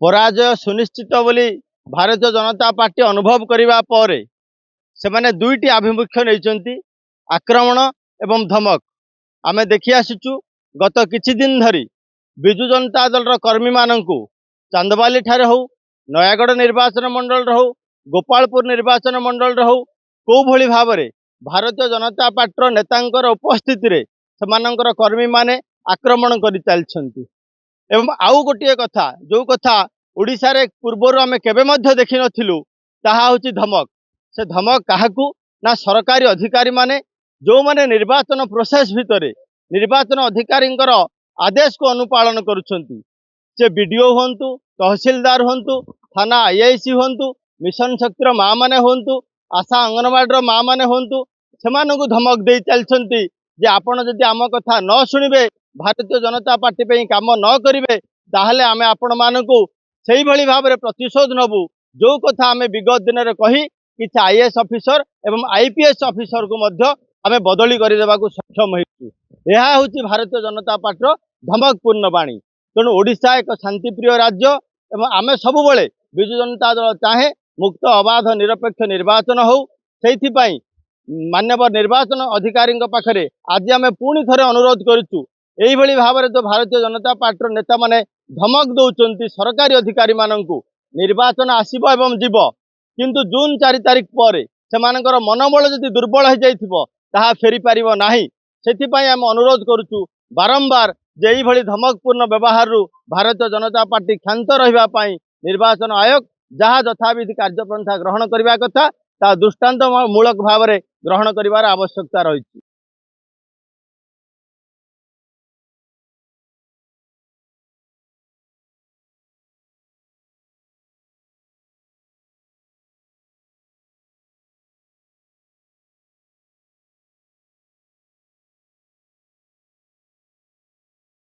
पराजय सुनिश्चित बोली भारतीय जनता पार्टी अनुभव करने पर से दुईटी आभिमुख्य नहीं आक्रमण एवं धमक आमे देखि आसीचु। गत किछि दिन धरी विजु जनता दल कर्मी मानंकु चांदबाली ठारे हो, नयागढ़ निर्वाचन मंडल हो, गोपालपुर निर्वाचन मंडल हो, को भली भाबरे भारतीय जनता पार्टी नेतांकर उपस्थिति रे समानंकर कर्मी माने आक्रमण करि चलछंती। एवं आउ गोटे कथा जो कथा ओडिशा रे पूर्वर आमे केबे मध्य देखि नथिलु ताहा होची धमक। से धमक काहाकू ना सरकारी अधिकारी माने जो माने निर्वाचन प्रोसेस भितरे निर्वाचन अधिकारी आदेश को अनुपालन करुछंती। से बीडीओ होंतु, तहसीलदार होंतु, थाना आईआईसी होंतु, मिशन शक्तिर माँ माने होंतु, आशा अंगनवाड़ी माँ माने होंतु, सेमानकु धमक दे चलछंती जे आपण जदि आम कथा न शुणिबे, भारतीय जनता पार्टी पे काम न करिवे ताहले आमे आपण मानकु सेही भली भाबरे प्रतिशोध नबु। जो कथा आमे विगत दिन रे कही किछि आईएएस ऑफिसर एवं आईपीएस ऑफिसर को मध्य आमे बदली करि देबाकू सक्षम होइछु। यह होछि भारतीय जनता पार्टी धमकपूर्ण बाणी। तेणु ओडिशा एक शांतिप्रिय राज्य एवं आमे सबुबले विजु जनता दल चाहे मुक्त अबाध निरपेक्ष निर्वाचन हो। सेइथिपाई मान्यवर निर्वाचन अधिकारी पाखरे आज आमे पुणी थरे अनुरोध करूँ। यही भाव में जो भारतीय जनता पार्टी नेता माने धमक दौरान सरकारी अधिकारी माननकु निर्वाचन आसीबो एवं जीव, किंतु जून 4 तारिख पर से मनोबल जदि दुर्बल हो जाइथिबो ताहा फेरी पारिबो नाही। सेथिपाई आम अनुरोध करूँ बारंबार जे यही भली धमकपूर्ण व्यवहार रु भारतीय जनता पार्टी क्षांत रहिबा पाई निर्वाचन आयोग जहाँ यथाविधि कार्यपंथा ग्रहण करबा कथा ता दृष्टांतमूलक भाव में ग्रहण करिवार आवश्यकता रही।